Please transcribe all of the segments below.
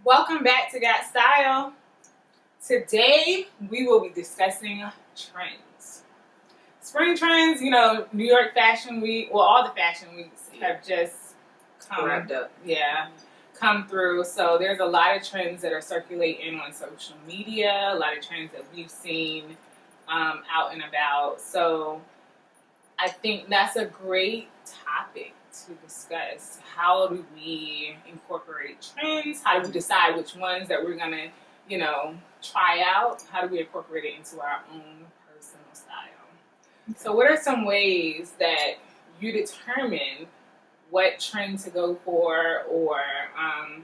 Welcome back to Got Style. Today we will be discussing trends. Spring trends, New York Fashion Week, well, all the fashion weeks have just wrapped up. Yeah, come through. So there's a lot of trends that are circulating on social media, a lot of trends that we've seen out and about. So I think that's a great topic to discuss. How do we incorporate trends? How do we decide which ones that we're going to, try out? How do we incorporate it into our own personal style? So what are some ways that you determine what trend to go for, or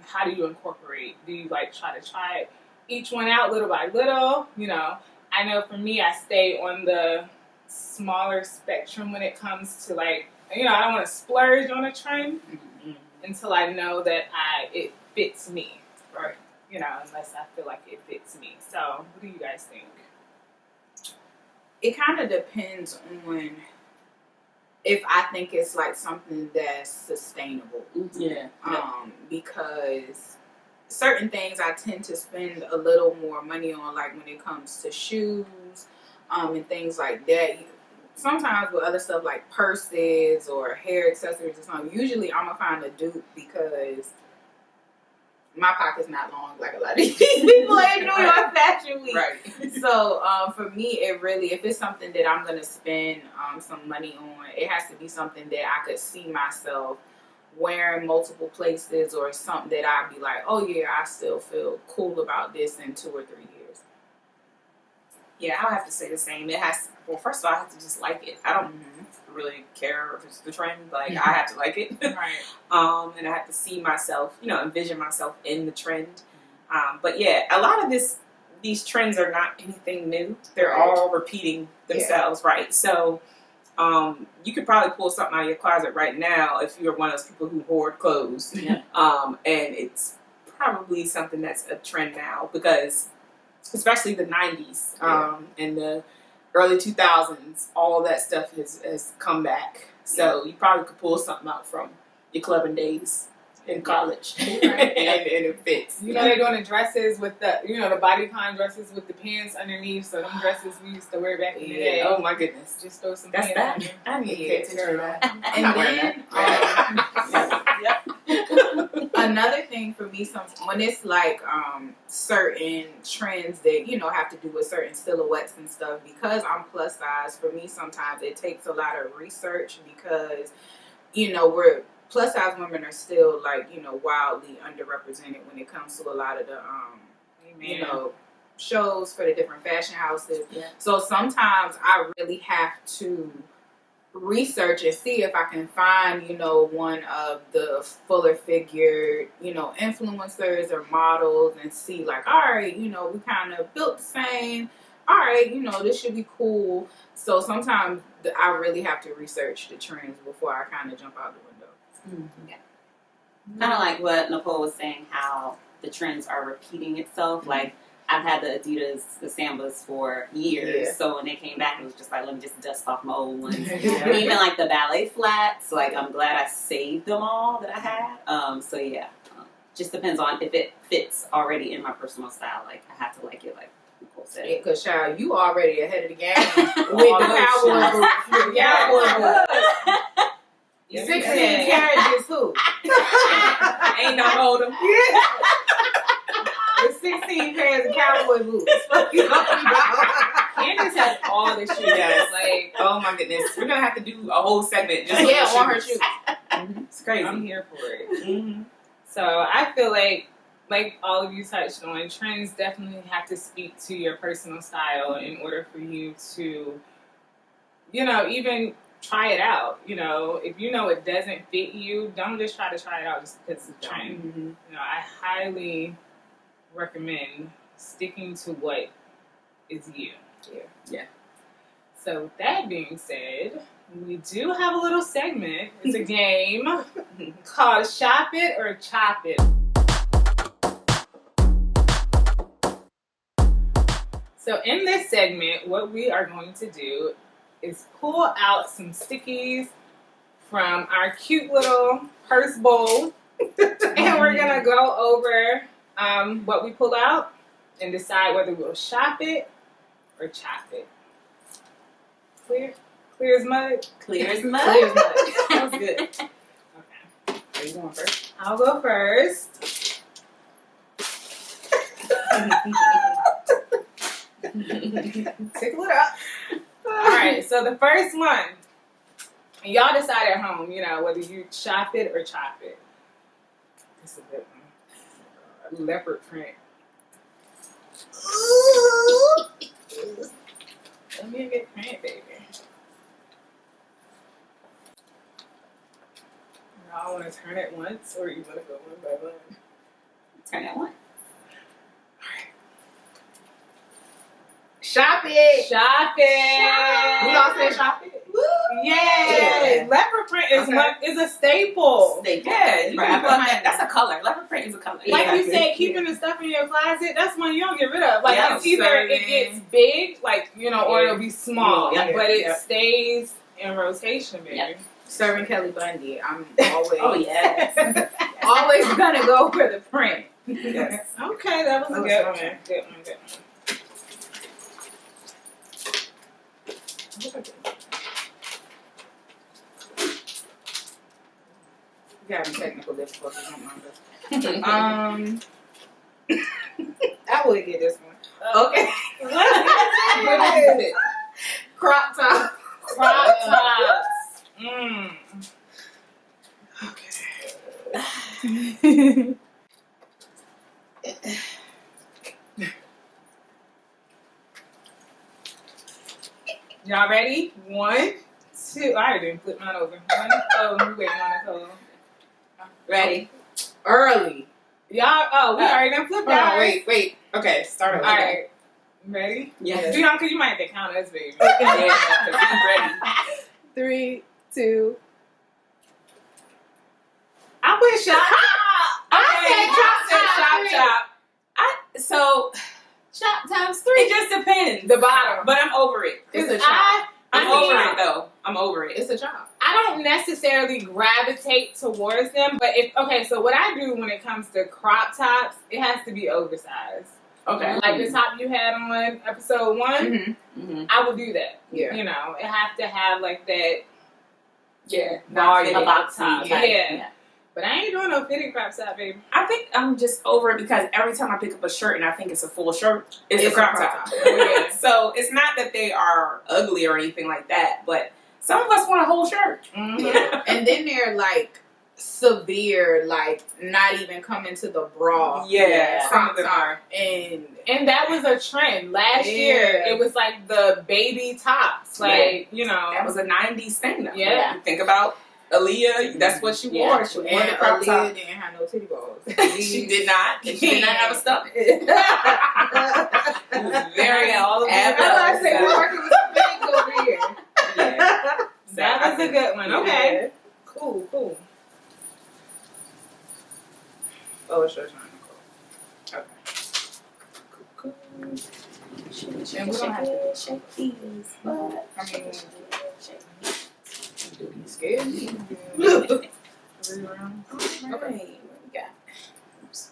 how do you incorporate? Do you try each one out little by little? I know for me, I stay on the smaller spectrum when it comes to I don't want to splurge on a trend until I know that it fits me, Right. Unless I feel like it fits me. So, what do you guys think? It kind of depends on if I think it's something that's sustainable. Yeah. Because certain things I tend to spend a little more money on, like when it comes to shoes, and things like that. Sometimes with other stuff like purses or hair accessories or something, usually I'm gonna find a dupe because my pocket's not long like a lot of these people in New York Fashion Week. Right. So for me, it really, if it's something that I'm gonna spend some money on, it has to be something that I could see myself wearing multiple places, or something that I'd be like, oh yeah, I still feel cool about this in 2 or 3 years. Yeah, I'll have to say the same. It has. Well, first of all, I have to just like it. I don't really care if it's the trend. I have to like it. Right. And I have to see myself, envision myself in the trend. But yeah, a lot of these trends are not anything new. They're all repeating themselves, right? So, you could probably pull something out of your closet right now if you're one of those people who hoard clothes. Yeah. And it's probably something that's a trend now, because especially the 90s and the early 2000s, all that stuff has come back. So you probably could pull something out from your clubbing days in college, and it fits. They're doing the dresses with the, the bodycon dresses with the pants underneath. So them dresses we used to wear back in the day. Oh my goodness. Just throw some That's pants that. I need to pay attention to that. And then another thing for me, when it's certain trends that have to do with certain silhouettes and stuff, because I'm plus size, for me sometimes it takes a lot of research, because we're plus size women are still wildly underrepresented when it comes to a lot of the shows for the different fashion houses. Yeah. So sometimes I really have to research and see if I can find one of the fuller figured influencers or models, and see all right, we kind of built the same, all right, this should be cool. So sometimes I really have to research the trends before I kind of jump out the window. Mm-hmm. Yeah. Kind of like what Nicole was saying, how the trends are repeating itself. Mm-hmm. Like, I've had the Adidas, the Sambas for years. Yeah. So when they came back, it was just let me just dust off my old ones. Even the ballet flats, I'm glad I saved them all that I had. So yeah, just depends on if it fits already in my personal style. I have to like it, like Nicole said. Yeah, because child, you already ahead of the game with the cowboy boots. With the cowboy boots. 16 carriages, who? Ain't no hold 'em. With 16 pairs of cowboy boots. What you talking about? Candace has all the shoes. Yes. Oh my goodness, we're gonna have to do a whole segment just on her shoes. It's crazy. I'm here for it. Mm-hmm. So I feel like all of you touched on, trends definitely have to speak to your personal style in order for you to, even try it out. If it doesn't fit you, don't just try it out just because it's a trend. Mm-hmm. I highly recommend sticking to what is you. Yeah. So with that being said, we do have a little segment. It's a game called Shop It or Chop It. So in this segment, what we are going to do is pull out some stickies from our cute little purse bowl. And we're going to go over what we pull out and decide whether we'll shop it or chop it. Clear? Clear as mud? Clear as mud. Clear as mud. That was good. Okay. Are you going first? I'll go first. Tickle it up. Alright, so the first one. And y'all decide at home, whether you chop it or chop it. This is a good one. Leopard print. Let me get print, baby. Y'all want to turn it once, or you want to go one by one? Turn it on. Shop it. Shop it. We all said shop it. Yay! Yeah. Leopard print is Okay. is a staple. Staple. Yeah, you Right. can plug that. That's a color. Leopard print is a color. Like you Exactly. said, keeping the stuff in your closet, that's one you don't get rid of. Like Yeah, it's either serving. it gets big, or Yeah. it'll be small, Yeah. but it Yeah. stays in rotation, baby. Yeah. Serving Kelly Bundy. I'm always Oh yes. always gonna go for the print. Yes. Okay, that was a That was good awesome. one. Good one, good one. You got technical difficulties. Don't mind us. I would get this one. Okay. Crop top. Crop tops. Okay. Y'all ready? 1, 2. I already didn't flip mine over. 1, oh, we waiting on Nicole. Ready. Early. Y'all, we already done flipped Hold on, ours. wait. Okay, start over. Alright. Ready? Yes. Because you might have to count us, baby. Yeah, 'cause we ready. 3, 2. I put shop I said chop. So, Chop times it 3. just depends. The bottom. But I'm over it. It's a Because chop. I'm I over mean, it, though. I'm over it. It's a chop. I don't necessarily gravitate towards them, but so what I do when it comes to crop tops, it has to be oversized. Okay. Like the top you had on episode 1, Mm-hmm. Mm-hmm. I would do that. Yeah. It have to have like that Yeah. volume. Not A box top. type. Yeah. But I ain't doing no fitted crop top, baby. I think I'm just over it because every time I pick up a shirt and I think it's a full shirt, it's a crop top. Yeah. So it's not that they are ugly or anything like that, but some of us want a whole shirt. Mm-hmm. And then they're like severe, like not even coming to the bra. Yeah, some of Crop them top. are. And that was a trend. Last year, Yeah. it was like the baby tops. Like, That was a 90s thing, though. Yeah. You think about Aaliyah, that's what she wore. Yeah. She wore And the crop Aaliyah top. didn't have no titty balls. She did not. And she did not have a stomach. I It was very all of apt them. up, said so, we're working with some bigs over here. yeah. So That I was a think- good one. yeah. Okay. Cool. Oh, it's your turn, Nicole. Cool. And we don't have to. Shake these. What? I mean, Okay. you scared me. Okay. Okay. What we got? Oops.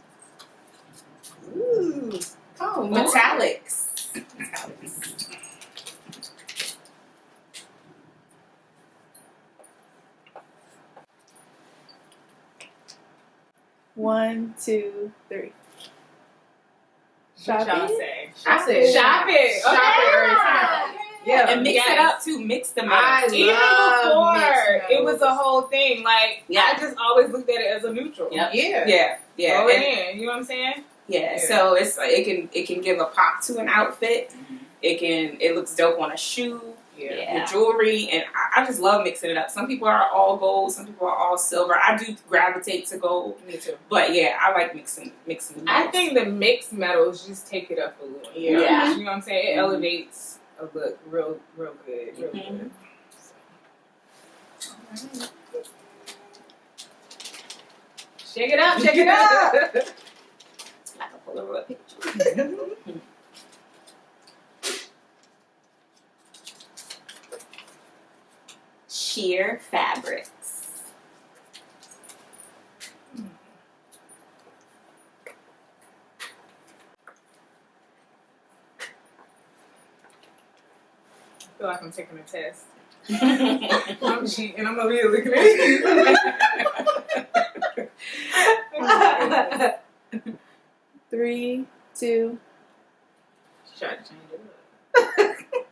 Ooh. Oh, metallics. 1, 2, 3. What y'all Shop it? say? I said Shop it. Shop Okay. it every time. Yeah. And mix it up too. Mix the I metals. Even love before, mixed it was a metals. whole thing. Like, Yeah. I just always looked at it as a neutral. Yep. Yeah. Yeah. Throw And- it in. You know what I'm saying? Yeah, Yeah. so it's like it can give a pop to an outfit. It looks dope on a shoe, Yeah. with jewelry, and I just love mixing it up. Some people are all gold, some people are all silver. I do gravitate to gold, Me too. but yeah, I like mixing the I metals. think the mixed metals just take it up a little. Yeah. Yeah. You know what I'm saying? It Mhm. elevates a look real good. Real Mhm. good. Shake it up, shake it up. Like a Polaroid picture. Sheer fabrics. feel like I'm taking a test. I'm cheating. I'm over here looking at you. 3, 2. She tried to change it up.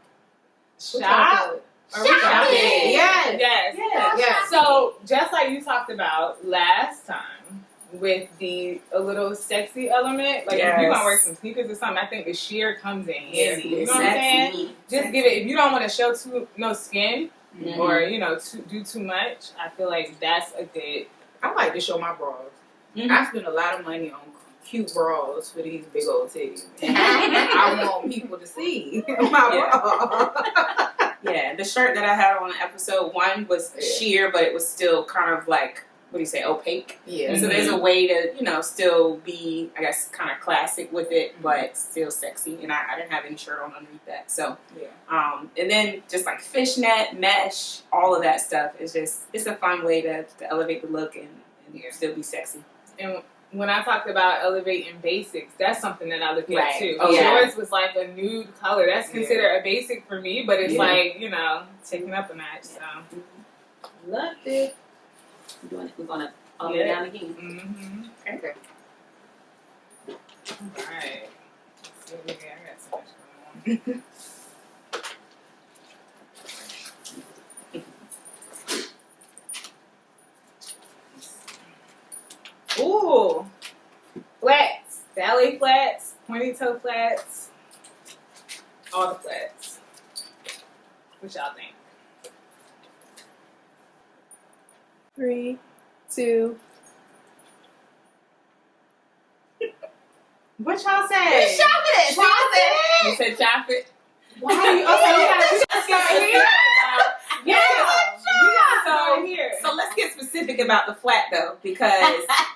Shop. Are we shopping? Yes. Yes. Yes. So just like you talked about last time with a little sexy element, like if you're Yes. gonna wear some sneakers or something, I think the sheer comes in handy. You know what I'm Sexy. saying? Just give it. If you don't want to show no skin Mhm. or do too much, I feel like that's a good. I like to show my bras. Mhm. I spend a lot of money on cute bras for these big old titties. I want people to see my bra. Yeah, the shirt that I had on episode 1 was sheer, but it was still kind of like, what do you say, opaque. Yeah. So there's a way to, still be, I guess, kind of classic with it, but still sexy. And I didn't have any shirt on underneath that. So, Yeah. and then just like fishnet, mesh, all of that stuff is just, it's a fun way to elevate the look and still be sexy. And when I talked about elevating basics, that's something that I look at Right. too. Oh, yeah. Yours was like a nude color. That's considered a basic for me, but it's Yeah. like, taking up a notch. So, love it. We're gonna all it down again. Mm-hmm. Okay. Alright. Let's see what we got. I got so much going on. Ooh. Flats. Ballet flats. Pointy toe flats. All the flats. What y'all think? 3, 2. What y'all say? You said chop it? Why are you? Okay, we gotta start here. Yeah, we gotta start here. So let's get specific about the flat though, because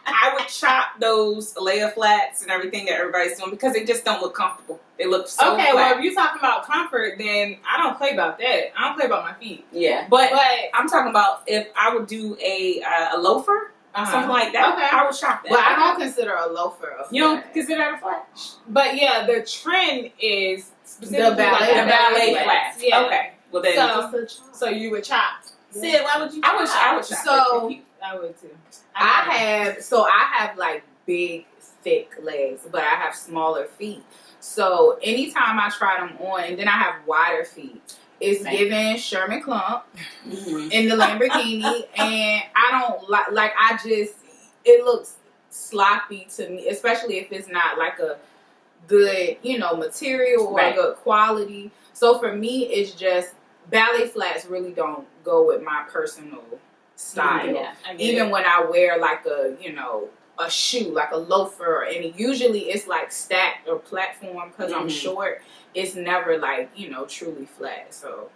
I would chop those layer flats and everything that everybody's doing because they just don't look comfortable. They look so Okay, flat. well, if you're talking about comfort, then I don't play about that. I don't play about my feet. Yeah, but But I'm talking about if I would do a loafer, something like that, Okay. I would chop that. But I don't consider a loafer a You don't flat. consider that a flat? But yeah, the trend is specifically The ballet- like The ballet flats. flats. Yeah. Okay. Well then, So you would chop. Sid, why would you? I would chop So- it. I would too. I have like big, thick legs, but I have smaller feet. So anytime I try them on, and then I have wider feet, it's Same. giving Sherman Klump Mhm. in the Lamborghini, and I don't it looks sloppy to me, especially if it's not like a good, material or Right. good quality. So for me, it's just ballet flats really don't go with my personal style. Yeah. I get Even it. when I wear like a shoe, like a loafer, and usually it's like stacked or platform because I'm Mhm. short. It's never like, truly flat. So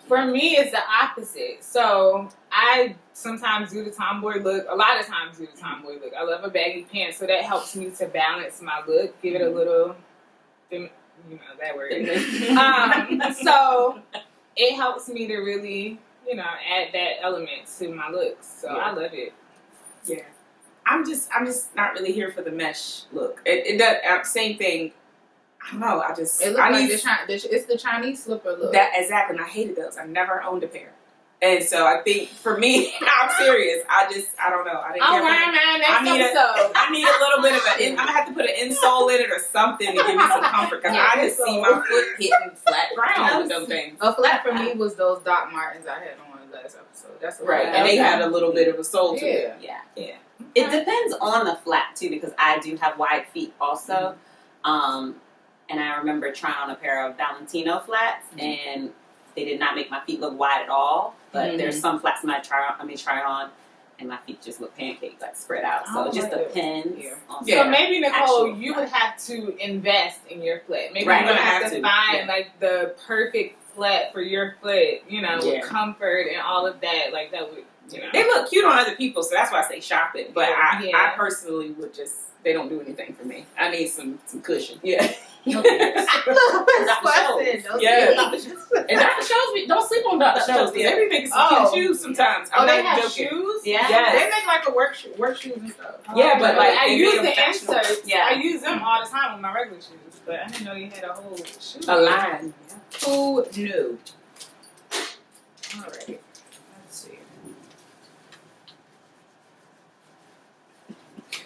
For me, it's the opposite. So I sometimes do the tomboy look. A lot of times do the tomboy look. I love a baggy pants, so that helps me to balance my look, give it a little, that word. So it helps me to really, add that element to my looks. So I love it. Yeah. I'm just not really here for the mesh look. It does same thing. I don't know. it looks I like need it's the Chinese slipper look. that exactly. And I hated those. I never owned a pair, and so I think for me, I'm serious. I don't know. I didn't I'm care. wearing mine next I need a- episode. I need a little bit of I'm gonna have to put an insole in it or something to give me some comfort because Yeah, I just see my foot hitting flat ground with those things. A flat for me was those Doc Martens I had on last episode. That's a Right, flat. and they Okay. had a little bit of a soul to it. Yeah. Yeah. Yeah. It depends on the flat too, because I do have wide feet also. And I remember trying on a pair of Valentino flats, and they did not make my feet look wide at all. But there's some flats that I try on, and my feet just look pancake, like spread out. So Oh, it just like that. depends. Yeah. On Yeah. So maybe Nicole, Actual you flat. would have to invest in your foot. Maybe Right, you're gonna I'm gonna have have to to, find like the perfect flat for your foot. Yeah. With comfort and all of that. Like that would, They look cute on other people, so that's why I say shop it. But Yeah. I personally would they don't do anything for me. I need some cushion. Yeah. Yeah. And Dr. Shows, don't sleep on Dr. Shows. Yeah. They be making some Oh. cute shoes sometimes. Oh, I'm they not have joking. shoes? Yeah. Yes. They make like a work shoes and stuff. Yeah, but, like, I they use made them the fashionable. inserts. Yeah. I use them all the time with my regular shoes. But I didn't know you had a whole shoe. A line. Who knew? Alright. Let's see.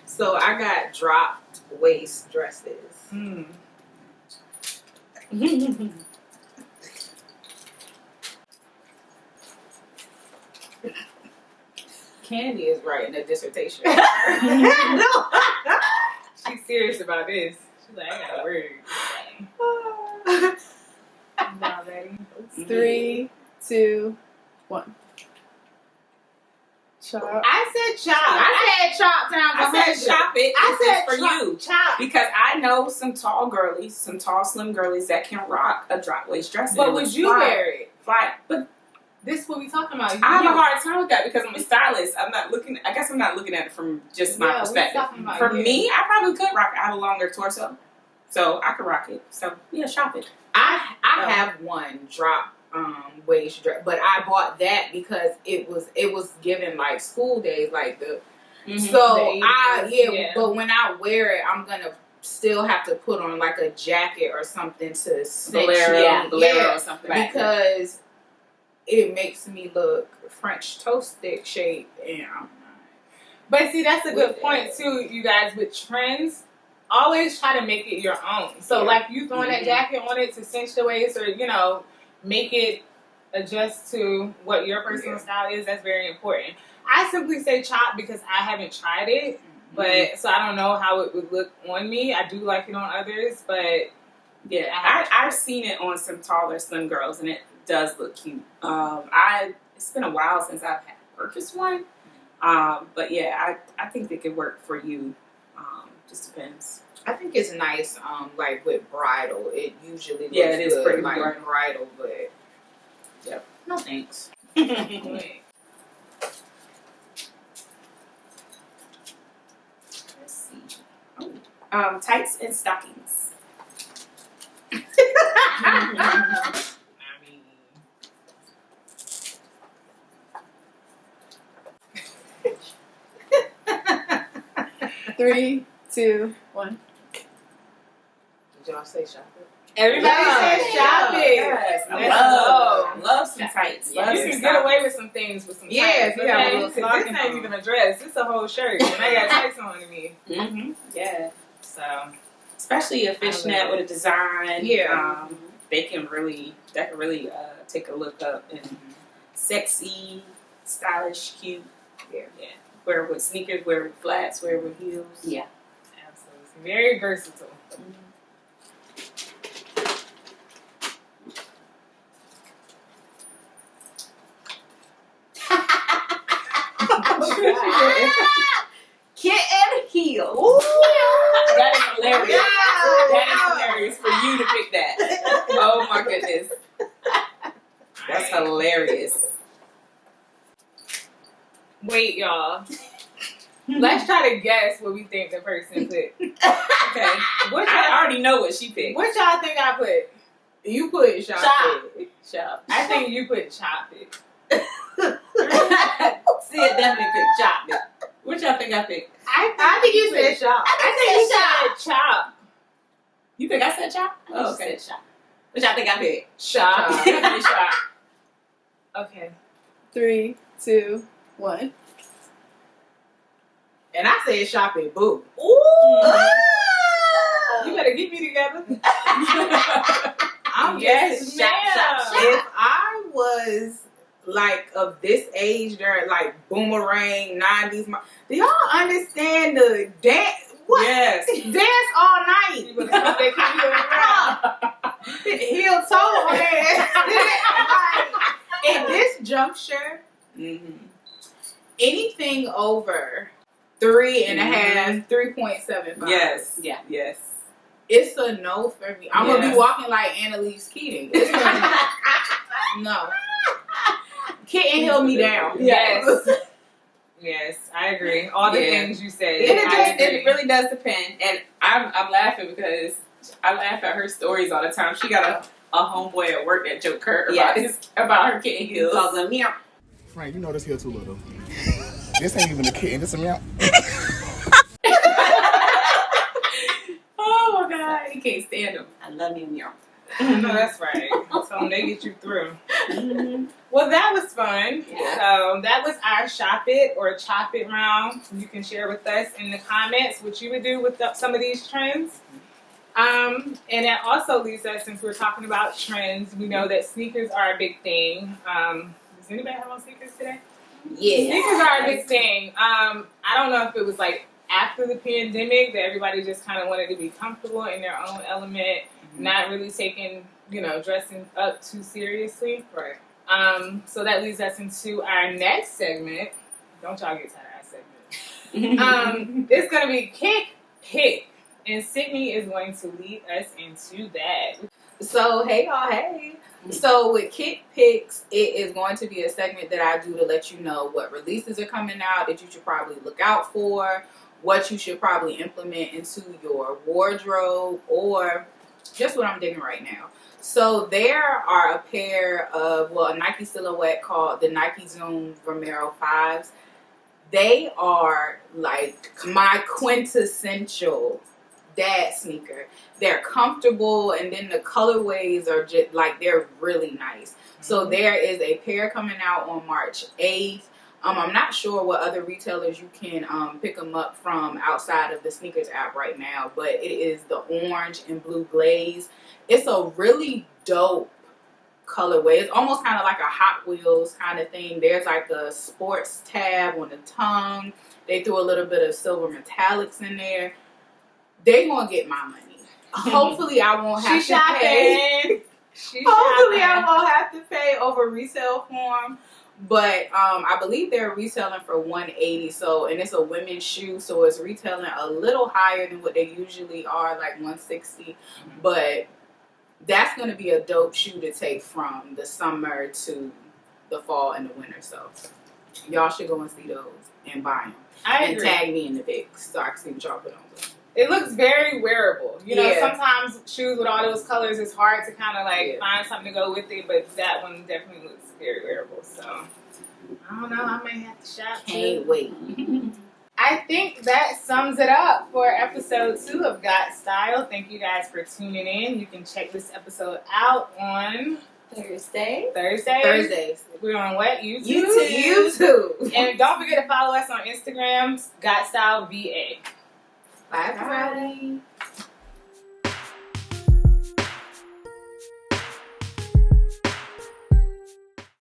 So I got dropped waist dresses. Hmm. Candy is writing a dissertation. She's serious about this. She's like, I got a word. Not ready. 3, 2, 1. Chop. I said chop. I said chop times I said 100. shop it. I This is said for chop, you. chop. Because I know some tall girlies, some tall, slim girlies that can rock a drop waist dress. But and it would looks you fine. wear it? Fine. But This is what we talking about. I have a hard time with that because I'm a stylist. I guess I'm not looking at it from just my Yeah, we perspective. talking about For you. me, I probably could rock it. I have a longer torso. So I could rock it. So yeah, shop it. I have one drop waist dress, but I bought that because it was given like school days, like the so The I 80s, yeah. but when I wear it, I'm gonna still have to put on like a jacket or something to cinch Bolero, it. or something like that. Because it makes me look French toast stick shape, and I'm not. But see, that's a good With point it. too, you guys. With trends, always try to make it your own. So, Yeah. like you throwing that Mhm. jacket on it to cinch the waist, or make it adjust to what your personal Yeah. style is. That's very important. I simply say chop because I haven't tried it, but so I don't know how it would look on me. I do like it on others, but Yeah, I've seen it on some taller, slim girls, and it does look cute. It's been a while since I've purchased one, but yeah, I think they could work for you. Just depends. I think it's nice, like with bridal. It usually looks Yeah, it is good, pretty like bridal. bridal, but Yep. no thanks. wait. Let's see. Tights and stockings. I mean, 3, 2, 1. Did y'all say shopping? everybody Yeah. says shop it. Yes, I Let's love some tights. Yeah. Love You some can get away stockings. with some things with some Yeah, tights, if you have a okay? little 'Cause stocking this ain't on. even a dress. It's a whole shirt, and I got tights on to me. Yeah, So especially a fishnet with a design. Yeah. That can really take a look up and sexy, stylish, cute. Yeah. Wear with sneakers, wear with flats, wear with heels. Yeah. absolutely, very versatile. Kitten heel. That is hilarious. Yeah. That is hilarious for you to pick that. Oh my goodness. That's hilarious. Wait, y'all. Let's try to guess what we think the person put. Okay. What I y'all, already know what she picked. what y'all think I put? You put shop Chop. it. Shop. I think you put chop it. Sid definitely picked chop it. What y'all think I picked? I think you said shop. I think you said chop. You think I said chop? Oh, okay. Said chop. Which I think I picked. Chop. Chop. Definitely shop. Okay. 3, 2, 1. And I said shop it. Boo. You better get me together. I'm Yes, just ma'am. if I was like of this age during like boomerang 90s, do y'all understand the dance? What? Yes. Dance all night. You gonna stop that kid Heel toe on that. Like, in this juncture, Mm-hmm. anything over 3.5, 3.75. Yes. Yeah. Yes. It's a no for me. I'm gonna Yes. be walking like Annalise Keating. It's a no. Kitten held me down. Yes. Yes, I agree. All the Yeah. things you said. It, I agree. it really does depend. And I'm laughing because I laugh at her stories all the time. She got a homeboy at work that joked her about her kitten heels. Calls them meow. Frank, you know this here too little. This ain't even a kitten, this a meow. Oh my god, he can't stand them. I love me a meow. I know that's right. So they get you through. Mm-hmm. Well, that was fun. Yeah. So that was our shop it or chop it round. You can share with us in the comments what you would do with some of these trends. And that also leads us, since we're talking about trends, we know that sneakers are a big thing. Does anybody have on sneakers today? Yeah. Sneakers are a big thing. I don't know if it was like after the pandemic that everybody just kind of wanted to be comfortable in their own element, not really taking, dressing up too seriously. Right. So that leads us into our next segment. Don't y'all get tired of our segment. It's going to be Kick Pick. And Sydney is going to lead us into that. So, hey y'all, hey. So with Kick Picks, it is going to be a segment that I do to let you know what releases are coming out that you should probably look out for, what you should probably implement into your wardrobe, or just what I'm digging right now. So there are a pair of, a Nike silhouette called the Nike Zoom Vomero 5s. They are like my quintessential dad sneaker. They're comfortable, and then the colorways are just like, they're really nice. So there is a pair coming out on March 8th. I'm not sure what other retailers you can pick them up from outside of the sneakers app right now, but it is the orange and blue glaze. It's a really dope colorway. It's almost kind of like a Hot Wheels kind of thing. There's like a sports tab on the tongue. They threw a little bit of silver metallics in there. They gonna get my money. Hopefully I won't have to pay. Hopefully I won't have to pay over resale for them. But I believe they're retailing for $180. So, and it's a women's shoe, so it's retailing a little higher than what they usually are, like $160. But that's gonna be a dope shoe to take from the summer to the fall and the winter. So y'all should go and see those and buy them. And agree. tag me in the pics so I can see what y'all put on them. It looks very wearable. Yeah. Sometimes shoes with all those colors, it's hard to kind of find something to go with it, but that one definitely looks very wearable. So, I don't know, I might have to shop Can't too. wait. I think that sums it up for episode 2 of Got Style. Thank you guys for tuning in. You can check this episode out on Thursday. Thursdays. We're on what? YouTube? YouTube. And don't forget to follow us on Instagram, Got Style VA. Bye, everybody.